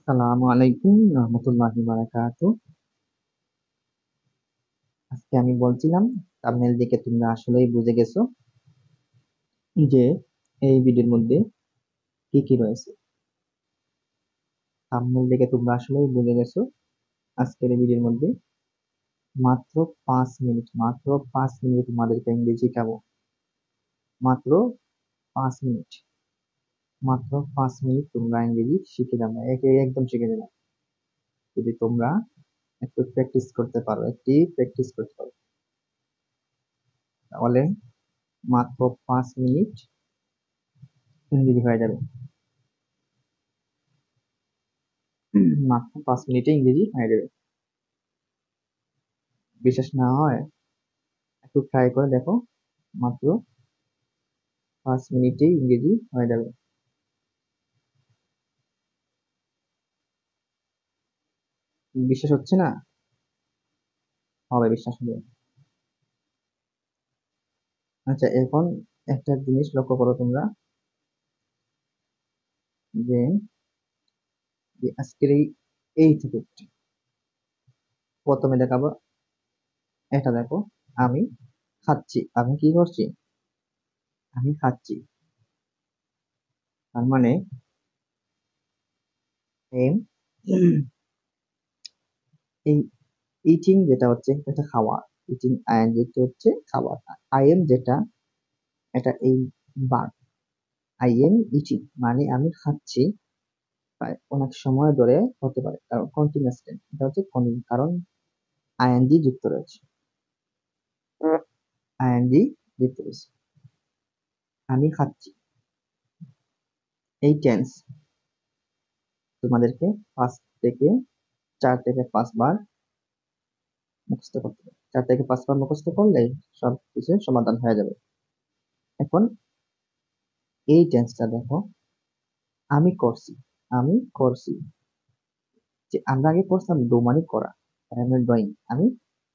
আসসালামু আলাইকুম রহমতুল্লাহি বারাকাতুহু। আজকে আমি বলছিলাম থাম্বনেল দেখে তোমরা আসলেই বুঝে গেছো যে এই ভিডিওর মধ্যে কি কি রয়েছে। থাম্বনেল দেখে তোমরা আসলেই বুঝে গেছো আজকের এই ভিডিওর মধ্যে মাত্র 5 মিনিট তোমাদেরকে ইংরেজি খাবো। মাত্র 5 মিনিট, মাত্র 5 মিনিট তোমরা ইংরেজি শিখে যাবে, একদম শিখে যাবে যদি তোমরা একটু প্র্যাকটিস করতে পারো, তাহলে মাত্র 5 মিনিট ইংরেজি হয়ে যাবে। মাত্র 5 মিনিটে ইংরেজি হয়ে যাবে। বিশ্বাস না হয় একটু ট্রাই করে দেখো, মাত্র 5 মিনিটেই ইংরেজি হয়ে যাবে। বিশ্বাস হচ্ছে না? হবে, বিশ্বাস হবে। আচ্ছা, এখন একটা জিনিস লক্ষ্য করো তোমরা, যে আজকের এই থেকে প্রথমে দেখাবো, এটা দেখো, আমি খাচ্ছি। আমি কি করছি? আমি খাচ্ছি। তার মানে এম, এই ইটিং যেটা হচ্ছে এটা খাওয়া, ইটিং আই যেটা হচ্ছে খাবার, আই এম যেটা এটা এই বার, আই এম ইটিং মানে আমি খাচ্ছি। অনেক সময় ধরে হতে পারে, কারণ কন্টিনিউয়াস টেন্স, এটা হচ্ছে কারণ আইএনজি যুক্ত রয়েছে, আইএনজি যুক্ত রয়েছে। আমি খাচ্ছি, এই টেন্স তোমাদেরকে 4 থেকে 5 বার মুখস্থ করতে হবে। 4 থেকে 5 বার মুখস্থ করলে সব কিছু সমাধান হয়ে যাবে। এখন এই টেন্সটা দেখো, আমি করছি, আমি করছি, যে আমরা আগে করছিলাম ডু মানে করা, ড্রয়িং, আমি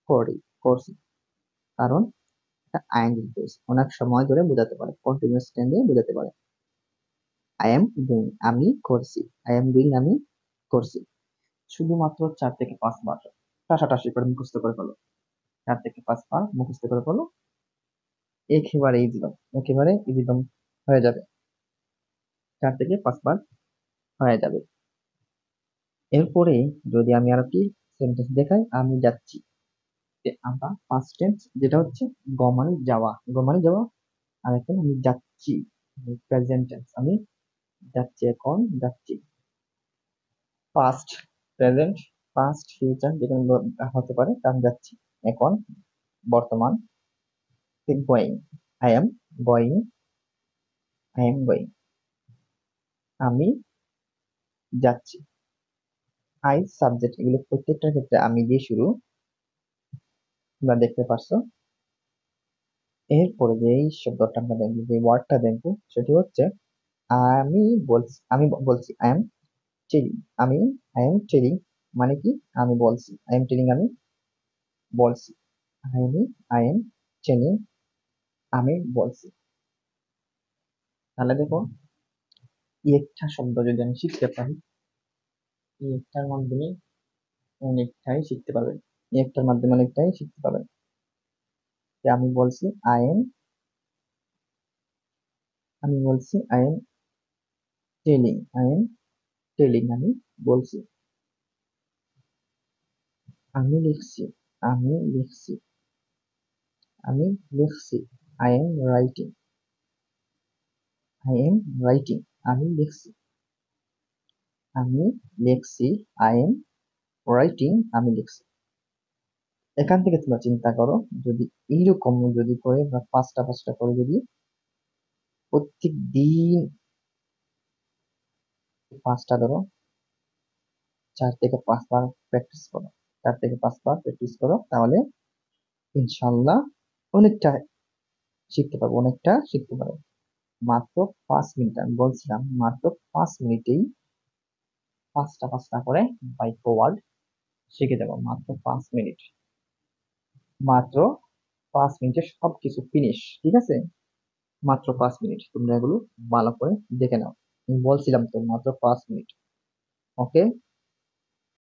করি, করছি, কারণ এটা আইএনজি বেস, অনেক সময় ধরে বোঝাতে পারে, কন্টিনিউয়াস টেন্সে বোঝাতে পারে। আই এম ডুইং আমি করছি, আই এম ডুইং আমি করছি। শুধুমাত্র 4 থেকে 5 বার টাসাটাসি করে মুখস্থ করে ফেলো, 4 থেকে 5 বার মুখস্থ করে ফেলো, একেবারে ইজিদম, একেবারে ইজিদম হয়ে যাবে। 4 থেকে 5 বার হয়ে যাবে। এরপরে যদি আমি আর কি সেন্টেন্স দেখাই, আমি যাচ্ছি, আমরা ফার্স্ট টেন্স যেটা হচ্ছে গ মানে যাওয়া, গ মানে যাওয়া, আর এখন আমি যাচ্ছি, প্রেজেন্ট টেন্স, আমি যাচ্ছি, এখন যাচ্ছি। পাস্ট, প্রেজেন্ট, পাস্ট, ফিউচার যেখানে হতে পারে, আমি যাচ্ছি। এখন বর্তমান, going, I am going, I am going, আমি যাচ্ছি। আই সাবজেক্ট, এগুলো প্রত্যেকটার ক্ষেত্রে আমি দিয়ে শুরু, তোমরা দেখতে পারছো। এরপরে যে এই শব্দটা আমরা দেখবো, যে ওয়ার্ডটা দেখবো, সেটি হচ্ছে আমি বলছি, আমি বলছি, আই এম টেলিং, আমি আই এম টেলিং মানে কি, আমি বলছি, আই এম টেলিং আমি বলছি, আই এম টেলিং আমি বলছি। তাহলে দেখো, একটা শব্দ যদি আমি শিখতে পারি, এই একটার মাধ্যমে অনেকটাই শিখতে পারবেন, এই একটার মাধ্যমে অনেকটাই শিখতে পারবেন। যে আমি বলছি আই এম, আমি বলছি I am telling, I am telling আমি বলছি। আমি লিখছি, আমি লিখছি, আমি লিখছি, I am writing, I am writing আমি লিখছি, আমি লিখছি, আই এম রাইটিং আমি লিখছি। এখান থেকে তোমরা চিন্তা করো, যদি এইরকম যদি করে বা 5টা করে যদি প্রত্যেক দিন 5টা ধরো, 4 থেকে 5 বার প্র্যাকটিস করো, 4 থেকে 5 বার প্র্যাকটিস করো, তাহলে ইনশাল্লাহ অনেকটা শিখতে পারবো, অনেকটা শিখতে পারবো। মাত্র 5 মিনিট, আমি বলছিলাম মাত্র 5 মিনিটেই 5টা করে বাক্য ওয়ার্ড শিখে যাবো। মাত্র 5 মিনিট, মাত্র 5 মিনিটে সবকিছু ফিনিশ, ঠিক আছে? মাত্র 5 মিনিট, তোমরা এগুলো ভালো করে দেখে নাও। আমি বলছিলাম তো মাত্র 5 মিনিট। ওকে।